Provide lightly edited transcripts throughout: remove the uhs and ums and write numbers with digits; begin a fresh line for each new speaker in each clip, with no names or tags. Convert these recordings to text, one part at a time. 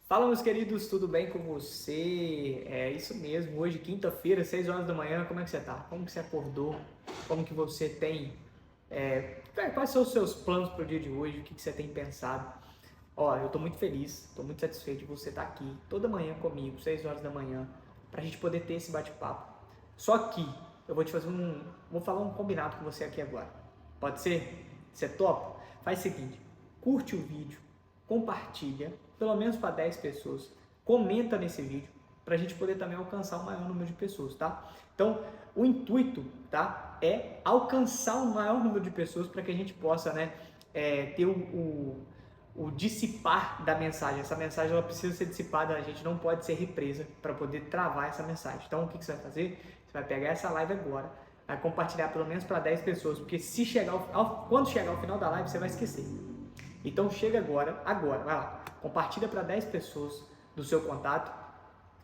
Fala, meus queridos, tudo bem com você? É isso mesmo, hoje, quinta-feira, 6 horas da manhã, como é que você tá? Como que você acordou? Como que você tem... quais são os seus planos para o dia de hoje? O que que você tem pensado? Ó, eu tô muito feliz, tô muito satisfeito de você estar aqui toda manhã comigo, 6 horas da manhã, pra gente poder ter esse bate-papo. Só que eu vou te fazer vou falar um combinado com você aqui agora. Pode ser? Você topa? Faz o seguinte, curte o vídeo, compartilha, pelo menos para 10 pessoas, comenta nesse vídeo, para a gente poder também alcançar o maior número de pessoas, tá? Então, o intuito, tá, é alcançar o maior número de pessoas para que a gente possa, né, ter o dissipar da mensagem. Essa mensagem ela precisa ser dissipada, a gente não pode ser represa para poder travar essa mensagem. Então, o que você vai fazer? Você vai pegar essa live agora, vai compartilhar pelo menos para 10 pessoas, porque se chegar quando chegar ao final da live, você vai esquecer. Então chega agora, vai lá, compartilha para 10 pessoas do seu contato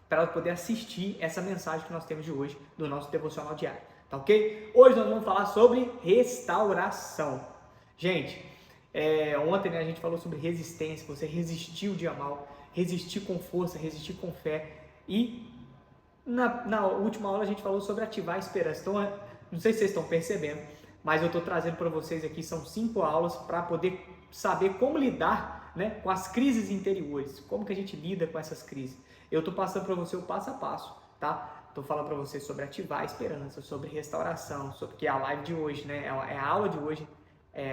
para ela poder assistir essa mensagem que nós temos de hoje do nosso devocional diário, tá ok? Hoje nós vamos falar sobre restauração. Gente, ontem, né, a gente falou sobre resistência, você resistir o dia mal, resistir com força, resistir com fé, e na última aula a gente falou sobre ativar a esperança. Então, não sei se vocês estão percebendo, mas eu estou trazendo para vocês aqui, são 5 aulas para poder saber como lidar, né, com as crises interiores, como que a gente lida com essas crises. Eu estou passando para você o passo a passo, tá? Estou falando para você sobre ativar a esperança, sobre restauração, sobre que é a live de hoje, né, é a aula de hoje,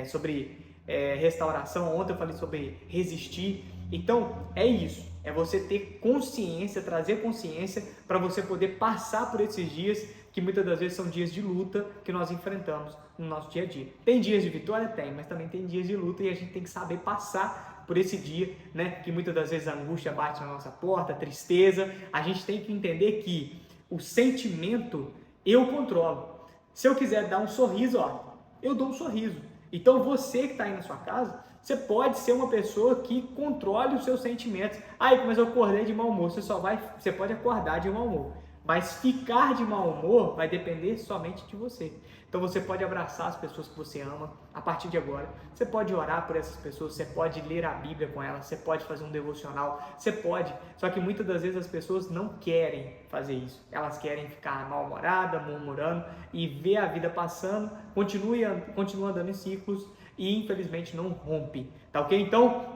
sobre restauração. Ontem eu falei sobre resistir. Então, é isso. É você ter consciência, trazer consciência para você poder passar por esses dias que muitas das vezes são dias de luta que nós enfrentamos no nosso dia a dia. Tem dias de vitória? Tem, mas também tem dias de luta e a gente tem que saber passar por esse dia, né? Que muitas das vezes a angústia bate na nossa porta, a tristeza. A gente tem que entender que o sentimento eu controlo. Se eu quiser dar um sorriso, ó, eu dou um sorriso. Então você que está aí na sua casa, você pode ser uma pessoa que controle os seus sentimentos. Aí, mas eu acordei de mau humor. Você pode acordar de mau humor, mas ficar de mau humor vai depender somente de você. Então você pode abraçar as pessoas que você ama a partir de agora. Você pode orar por essas pessoas, você pode ler a Bíblia com elas, você pode fazer um devocional, você pode. Só que muitas das vezes as pessoas não querem fazer isso. Elas querem ficar mal-humoradas, murmurando e ver a vida passando, continua andando em ciclos e infelizmente não rompe. Tá ok? Então,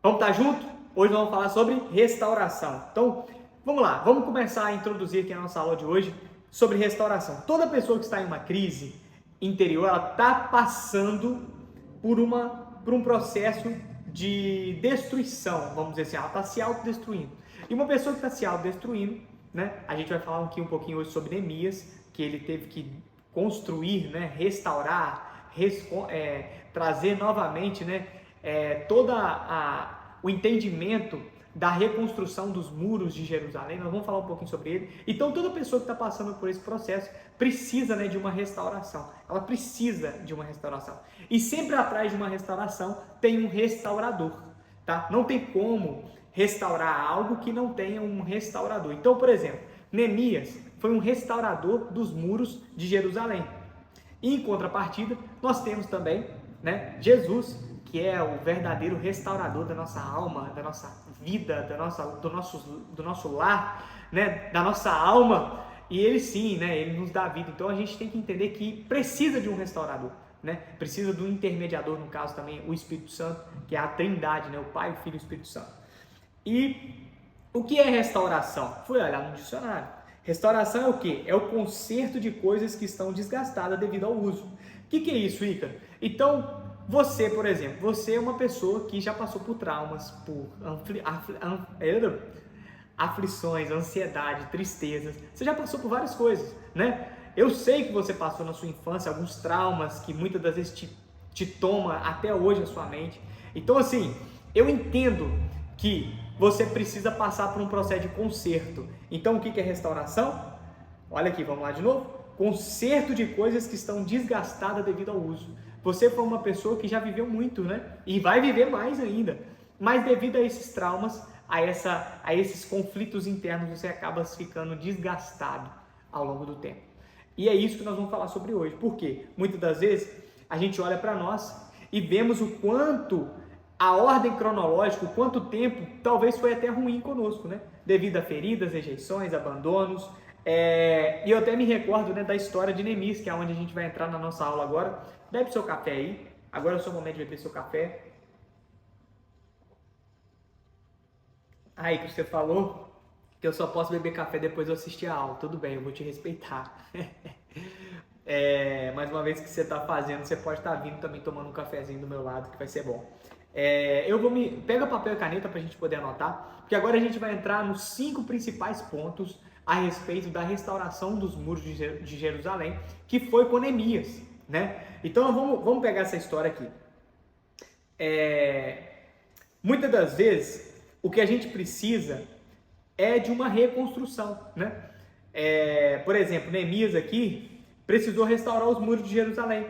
vamos estar junto? Hoje nós vamos falar sobre restauração. Então, vamos lá, vamos começar a introduzir aqui a nossa aula de hoje sobre restauração. Toda pessoa que está em uma crise interior, ela está passando por um processo de destruição, vamos dizer assim, ela está se autodestruindo. E uma pessoa que está se autodestruindo, né, a gente vai falar um pouquinho hoje sobre Neemias, que ele teve que construir, né, restaurar, trazer novamente, né, todo o entendimento da reconstrução dos muros de Jerusalém. Nós vamos falar um pouquinho sobre ele. Então, toda pessoa que está passando por esse processo precisa, né, de uma restauração. Ela precisa de uma restauração. E sempre atrás de uma restauração tem um restaurador, tá? Não tem como restaurar algo que não tenha um restaurador. Então, por exemplo, Neemias foi um restaurador dos muros de Jerusalém. E, em contrapartida, nós temos também, né, Jesus, que é o verdadeiro restaurador da nossa alma, da nossa vida, do nosso lar, né, da nossa alma. E ele sim, né, ele nos dá vida. Então a gente tem que entender que precisa de um restaurador, né? Precisa do intermediador, no caso também o Espírito Santo, que é a Trindade, né, o Pai, o Filho e o Espírito Santo. E o que é restauração? Fui olhar no dicionário. Restauração é o quê? É o conserto de coisas que estão desgastadas devido ao uso. O que é isso, Ícaro? Então, você, por exemplo, você é uma pessoa que já passou por traumas, por aflições, ansiedade, tristezas. Você já passou por várias coisas, né? Eu sei que você passou na sua infância alguns traumas que muitas das vezes te toma até hoje a sua mente. Então, assim, eu entendo que você precisa passar por um processo de conserto. Então, o que é restauração? Olha aqui, vamos lá de novo. Conserto de coisas que estão desgastadas devido ao uso. Você foi uma pessoa que já viveu muito, né? E vai viver mais ainda. Mas devido a esses traumas, a esses conflitos internos, você acaba ficando desgastado ao longo do tempo. E é isso que nós vamos falar sobre hoje. Por quê? Muitas das vezes a gente olha para nós e vemos o quanto a ordem cronológica, quanto tempo, talvez foi até ruim conosco, né? Devido a feridas, rejeições, abandonos. E eu até me recordo, né, da história de Neemias, que é onde a gente vai entrar na nossa aula agora. Bebe seu café aí. Agora é o seu momento de beber seu café. Aí que você falou que eu só posso beber café depois de eu assistir a aula. Tudo bem, eu vou te respeitar. Mais uma vez que você está fazendo, você pode estar vindo também tomando um cafezinho do meu lado, que vai ser bom. Pega papel e caneta para a gente poder anotar, porque agora a gente vai entrar nos 5 principais pontos a respeito da restauração dos muros de Jerusalém, que foi com Neemias, né? Então vamos pegar essa história aqui. Muitas das vezes, o que a gente precisa é de uma reconstrução, né? Por exemplo, Neemias aqui precisou restaurar os muros de Jerusalém.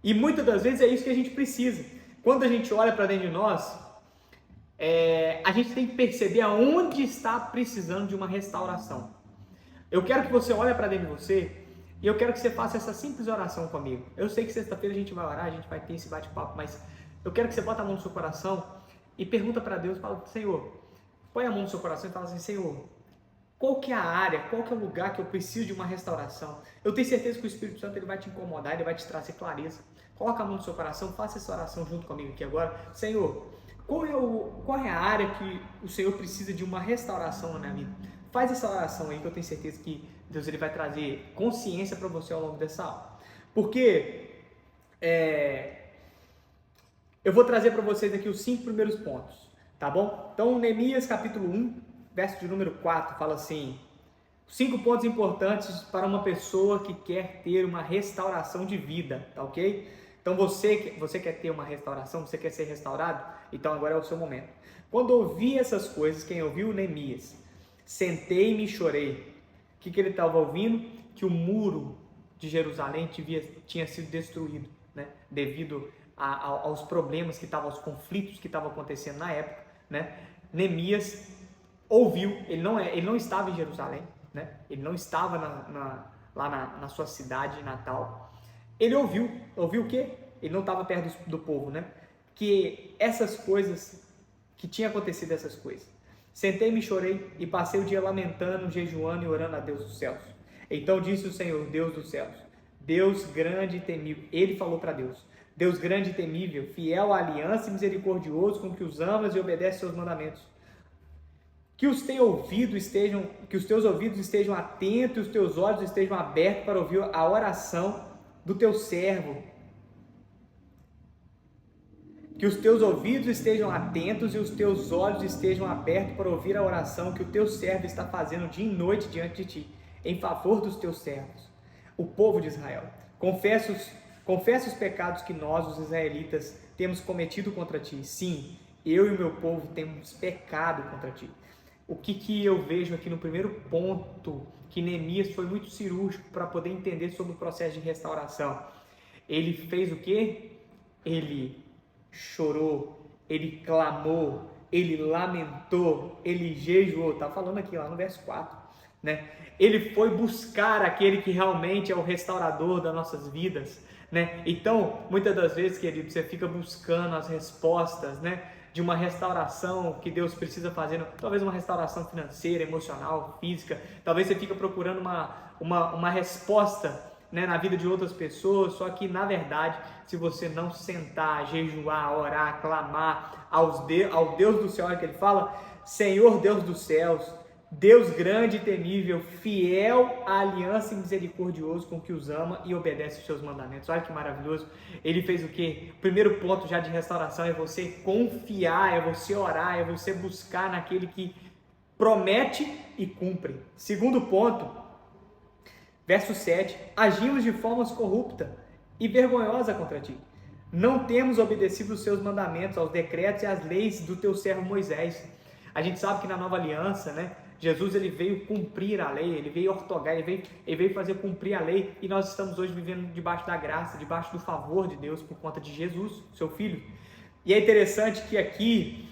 E muitas das vezes é isso que a gente precisa. Quando a gente olha para dentro de nós, a gente tem que perceber aonde está precisando de uma restauração. Eu quero que você olhe para dentro de você e eu quero que você faça essa simples oração comigo. Eu sei que sexta-feira a gente vai orar, a gente vai ter esse bate-papo, mas eu quero que você bote a mão no seu coração e pergunta para Deus, fala, Senhor, põe a mão no seu coração e fala assim, Senhor, qual que é a área, qual que é o lugar que eu preciso de uma restauração? Eu tenho certeza que o Espírito Santo ele vai te incomodar, ele vai te trazer clareza. Coloca a mão no seu coração, faça essa oração junto comigo aqui agora. Senhor, qual é a área que o Senhor precisa de uma restauração na minha vida? Faz essa oração aí que eu tenho certeza que Deus ele vai trazer consciência para você ao longo dessa aula. Porque eu vou trazer para vocês aqui os 5 primeiros pontos, tá bom? Então, Neemias capítulo 1, verso de número 4, fala assim, 5 pontos importantes para uma pessoa que quer ter uma restauração de vida, tá ok? Então, você quer ter uma restauração, você quer ser restaurado? Então, agora é o seu momento. Quando ouvi essas coisas, quem ouviu? Neemias. Sentei-me e chorei. O que ele estava ouvindo? Que o muro de Jerusalém tinha sido destruído, né? Devido aos problemas que estavam, aos conflitos que estavam acontecendo na época, né? Neemias ouviu, ele não estava em Jerusalém, né? Ele não estava lá na sua cidade natal. Ele ouviu o quê? Ele não estava perto do povo, né? Que essas coisas, que tinha acontecido essas coisas. Sentei-me e chorei e passei o dia lamentando, jejuando e orando a Deus dos céus. Então disse o Senhor, Deus dos céus, Deus grande e temível. Ele falou para Deus, Deus grande e temível, fiel à aliança e misericordioso com que os amas e obedece seus mandamentos. Que os teus ouvidos estejam atentos e os teus olhos estejam abertos para ouvir a oração do teu servo. Que os teus ouvidos estejam atentos e os teus olhos estejam abertos para ouvir a oração que o teu servo está fazendo dia e noite diante de ti, em favor dos teus servos, o povo de Israel. Confessa os pecados que nós, os israelitas, temos cometido contra ti. Sim, eu e o meu povo temos pecado contra ti. O que eu vejo aqui no primeiro ponto, que Neemias foi muito cirúrgico para poder entender sobre o processo de restauração. Ele fez o quê? Ele chorou, ele clamou, ele lamentou, ele jejuou. Está falando aqui lá no verso 4, né? Ele foi buscar aquele que realmente é o restaurador das nossas vidas, né? Então, muitas das vezes, querido, você fica buscando as respostas, né, de uma restauração que Deus precisa fazer, talvez uma restauração financeira, emocional, física. Talvez você fica procurando uma resposta, né, na vida de outras pessoas, só que na verdade, se você não sentar, jejuar, orar, clamar ao Deus do céu, olha que ele fala, Senhor Deus dos céus, Deus grande e temível, fiel à aliança e misericordioso com que os ama e obedece os seus mandamentos. Olha que maravilhoso. Ele fez o quê? O primeiro ponto já de restauração é você confiar, é você orar, é você buscar naquele que promete e cumpre. Segundo ponto, verso 7, agimos de forma corrupta e vergonhosa contra ti. Não temos obedecido os seus mandamentos, aos decretos e às leis do teu servo Moisés. A gente sabe que na nova aliança, né, Jesus ele veio cumprir a lei, ele veio ortogar, ele veio fazer cumprir a lei, e nós estamos hoje vivendo debaixo da graça, debaixo do favor de Deus por conta de Jesus, seu Filho. E é interessante que aqui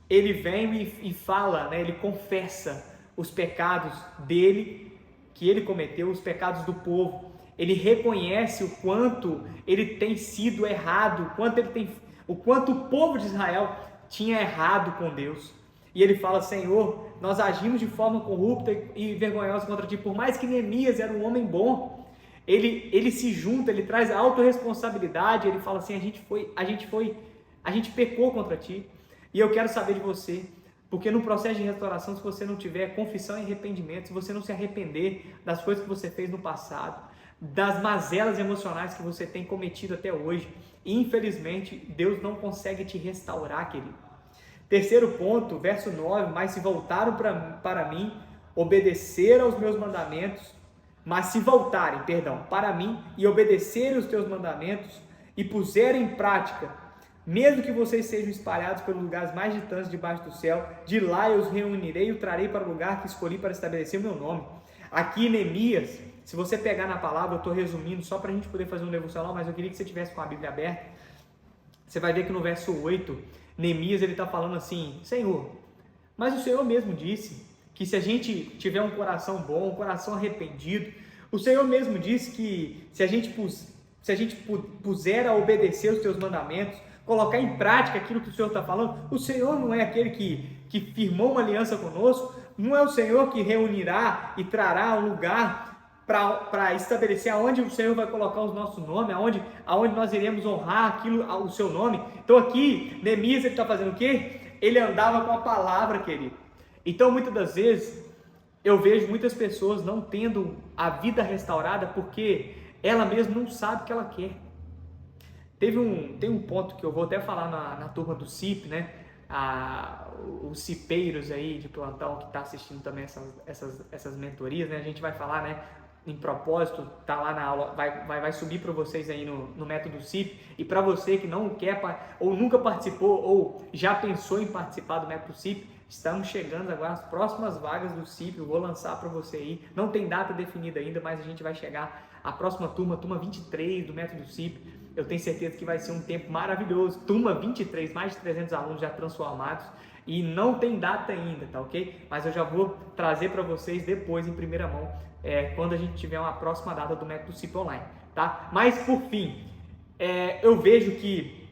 ele vem e fala, né, ele confessa os pecados dele, que ele cometeu, os pecados do povo. Ele reconhece o quanto ele tem sido errado, o quanto o povo de Israel tinha errado com Deus. E ele fala: Senhor, nós agimos de forma corrupta e vergonhosa contra ti. Por mais que Neemias era um homem bom, ele se junta, ele traz autorresponsabilidade, ele fala assim: a gente pecou contra ti. E eu quero saber de você, porque no processo de restauração, se você não tiver confissão e arrependimento, se você não se arrepender das coisas que você fez no passado, das mazelas emocionais que você tem cometido até hoje, infelizmente, Deus não consegue te restaurar, querido. Terceiro ponto, verso 9, mas se voltaram para mim, obedeceram aos meus mandamentos, mas se voltarem, para mim e obedecerem os teus mandamentos e puserem em prática, mesmo que vocês sejam espalhados pelos lugares mais distantes debaixo do céu, de lá eu os reunirei e o trarei para o lugar que escolhi para estabelecer o meu nome. Aqui Neemias, se você pegar na palavra, eu estou resumindo só para a gente poder fazer um devocional, mas eu queria que você tivesse com a Bíblia aberta. Você vai ver que no verso 8, Neemias ele está falando assim: Senhor, mas o Senhor mesmo disse que se a gente tiver um coração bom, um coração arrependido, o Senhor mesmo disse que se a gente puser a obedecer os teus mandamentos, colocar em prática aquilo que o Senhor está falando, o Senhor não é aquele que firmou uma aliança conosco, não é o Senhor que reunirá e trará um lugar para estabelecer aonde o Senhor vai colocar o nosso nome, aonde nós iremos honrar o seu nome. Então aqui, Neemias está fazendo o quê? Ele andava com a palavra, querido. Então muitas das vezes, eu vejo muitas pessoas não tendo a vida restaurada porque ela mesma não sabe o que ela quer. Tem um ponto que eu vou até falar na turma do CIP, né? Os cipeiros aí de plantão que está assistindo também essas mentorias, né? A gente vai falar, né? Em propósito, tá lá na aula, vai subir para vocês aí no método CIP. E para você que não quer ou nunca participou ou já pensou em participar do método CIP, estamos chegando agora às próximas vagas do CIP. Eu vou lançar para você aí, não tem data definida ainda, mas a gente vai chegar à próxima turma 23 do método CIP. Eu tenho certeza que vai ser um tempo maravilhoso. Turma 23, mais de 300 alunos já transformados. E não tem data ainda, tá ok? Mas eu já vou trazer para vocês depois, em primeira mão, quando a gente tiver uma próxima data do método CIP Online, tá? Mas, por fim, eu vejo que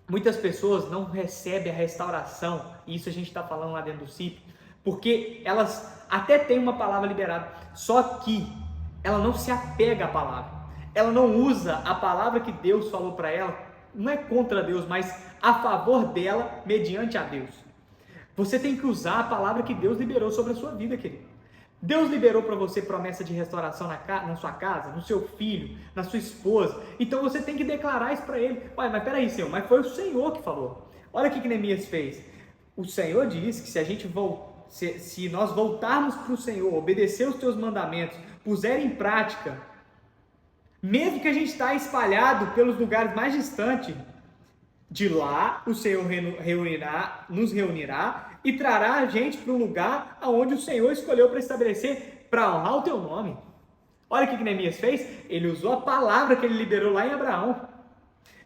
muitas pessoas não recebem a restauração, e isso a gente está falando lá dentro do CIP, porque elas até têm uma palavra liberada, só que ela não se apega à palavra. Ela não usa a palavra que Deus falou para ela, não é contra Deus, mas a favor dela, mediante a Deus. Você tem que usar a palavra que Deus liberou sobre a sua vida, querido. Deus liberou para você promessa de restauração na sua casa, no seu filho, na sua esposa. Então você tem que declarar isso para ele. Ué, mas peraí, Senhor, mas foi o Senhor que falou. Olha o que Neemias fez. O Senhor disse que se nós voltarmos para o Senhor, obedecer os teus mandamentos, puser em prática, mesmo que a gente está espalhado pelos lugares mais distantes, de lá o Senhor nos reunirá e trará a gente para um lugar onde o Senhor escolheu para estabelecer, para honrar o teu nome. Olha o que Neemias fez. Ele usou a palavra que ele liberou lá em Abraão.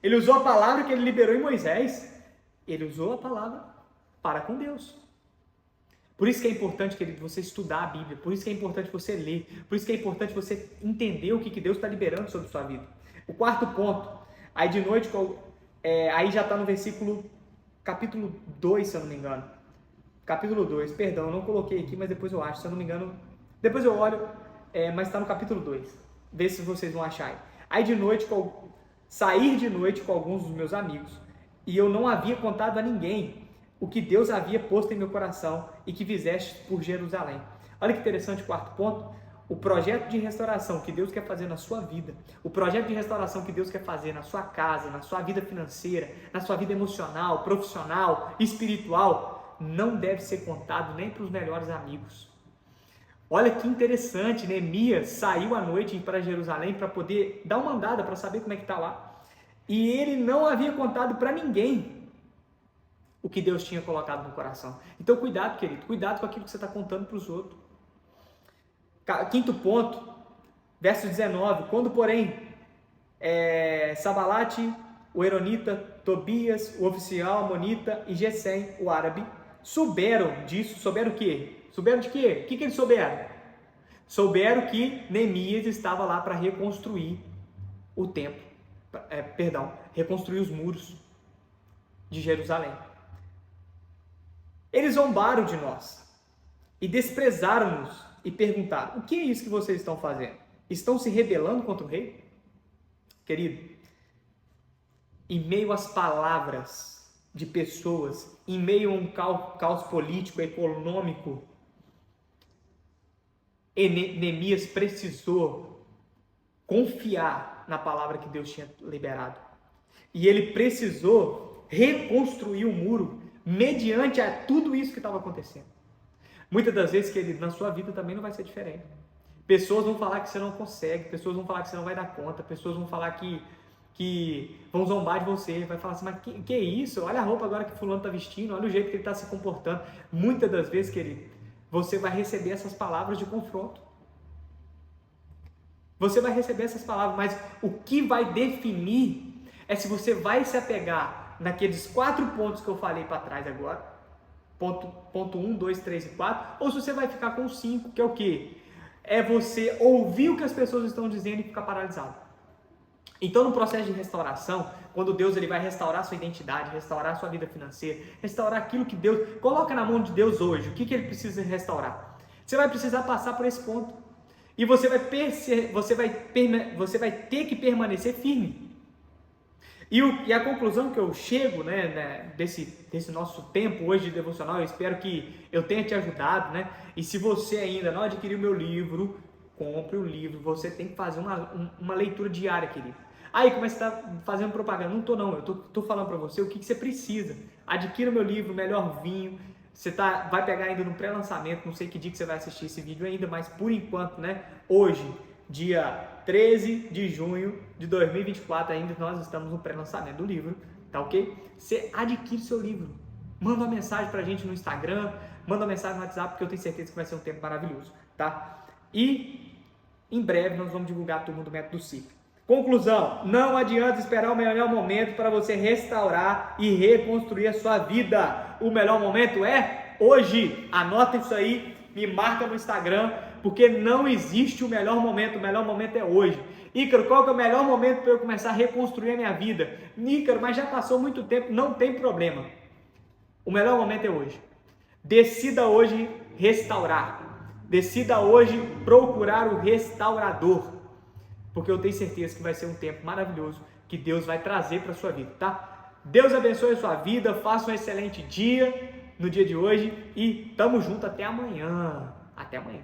Ele usou a palavra que ele liberou em Moisés. Ele usou a palavra para com Deus. Por isso que é importante, querido, você estudar a Bíblia. Por isso que é importante você ler. Por isso que é importante você entender o que Deus está liberando sobre a sua vida. O quarto ponto. Aí de noite, aí já está no capítulo 2, se eu não me engano. Capítulo 2, perdão, eu não coloquei aqui, mas depois eu acho, se eu não me engano. Depois eu olho, mas está no capítulo 2. Vê se vocês vão achar aí. Aí de noite, sair de noite com alguns dos meus amigos, e eu não havia contado a ninguém o que Deus havia posto em meu coração e que fizeste por Jerusalém. Olha que interessante o quarto ponto. O projeto de restauração que Deus quer fazer na sua vida, o projeto de restauração que Deus quer fazer na sua casa, na sua vida financeira, na sua vida emocional, profissional, espiritual, não deve ser contado nem para os melhores amigos. Olha que interessante, Neemias saiu à noite para Jerusalém para poder dar uma andada, para saber como é que está lá. E ele não havia contado para ninguém o que Deus tinha colocado no coração. Então cuidado, querido, cuidado com aquilo que você está contando para os outros. Quinto ponto, verso 19. Quando, porém, Sabalate, o Eronita, Tobias, o oficial amonita e Gesem, o árabe, souberam disso. Souberam o quê? Souberam de quê? O que eles souberam? Souberam que Neemias estava lá para reconstruir o templo. Reconstruir os muros. de Jerusalém. Eles zombaram de nós e desprezaram-nos e perguntaram: o que é isso que vocês estão fazendo? Estão se rebelando contra o rei? Querido, em meio às palavras de pessoas, em meio a um caos político, econômico, Neemias precisou confiar na palavra que Deus tinha liberado. E ele precisou reconstruir o muro mediante a tudo isso que estava acontecendo. Muitas das vezes, querido, na sua vida também não vai ser diferente. Pessoas vão falar que você não consegue, pessoas vão falar que você não vai dar conta, pessoas vão falar que vão zombar de você, vai falar assim: mas que é isso? Olha a roupa agora que fulano está vestindo, olha o jeito que ele está se comportando. Muitas das vezes, querido, você vai receber essas palavras de confronto. Você vai receber essas palavras, mas o que vai definir é se você vai se apegar naqueles 4 pontos que eu falei para trás agora, ponto 1, 2, 3 e 4, ou se você vai ficar com 5, que é o quê? É você ouvir o que as pessoas estão dizendo e ficar paralisado. Então, no processo de restauração, quando Deus ele vai restaurar sua identidade, restaurar sua vida financeira, restaurar aquilo que Deus coloca na mão de Deus hoje, o que ele precisa restaurar? Você vai precisar passar por esse ponto. E você vai ter que permanecer firme. E a conclusão que eu chego, desse nosso tempo hoje de devocional, eu espero que eu tenha te ajudado, né? E se você ainda não adquiriu o meu livro, compre o livro. Você tem que fazer uma leitura diária, querido. Aí, como é que você está fazendo propaganda? Não estou não, eu estou falando para você o que você precisa. Adquira o meu livro, Melhor Vinho. Você vai pegar ainda no pré-lançamento, não sei que dia que você vai assistir esse vídeo ainda, mas por enquanto, né? Hoje, dia 13 de junho de 2024, ainda nós estamos no pré-lançamento do livro, tá ok? Você adquire seu livro, manda uma mensagem pra gente no Instagram, manda uma mensagem no WhatsApp, porque eu tenho certeza que vai ser um tempo maravilhoso, tá? E em breve nós vamos divulgar a turma do Método CIP. Conclusão: não adianta esperar o melhor momento para você restaurar e reconstruir a sua vida. O melhor momento é hoje. Anota isso aí, me marca no Instagram, porque não existe o melhor momento é hoje. Ícaro, qual que é o melhor momento para eu começar a reconstruir a minha vida? Ícaro, mas já passou muito tempo, não tem problema. O melhor momento é hoje. Decida hoje restaurar. Decida hoje procurar o restaurador. Porque eu tenho certeza que vai ser um tempo maravilhoso que Deus vai trazer para a sua vida, tá? Deus abençoe a sua vida, faça um excelente dia no dia de hoje e tamo junto até amanhã. Até amanhã.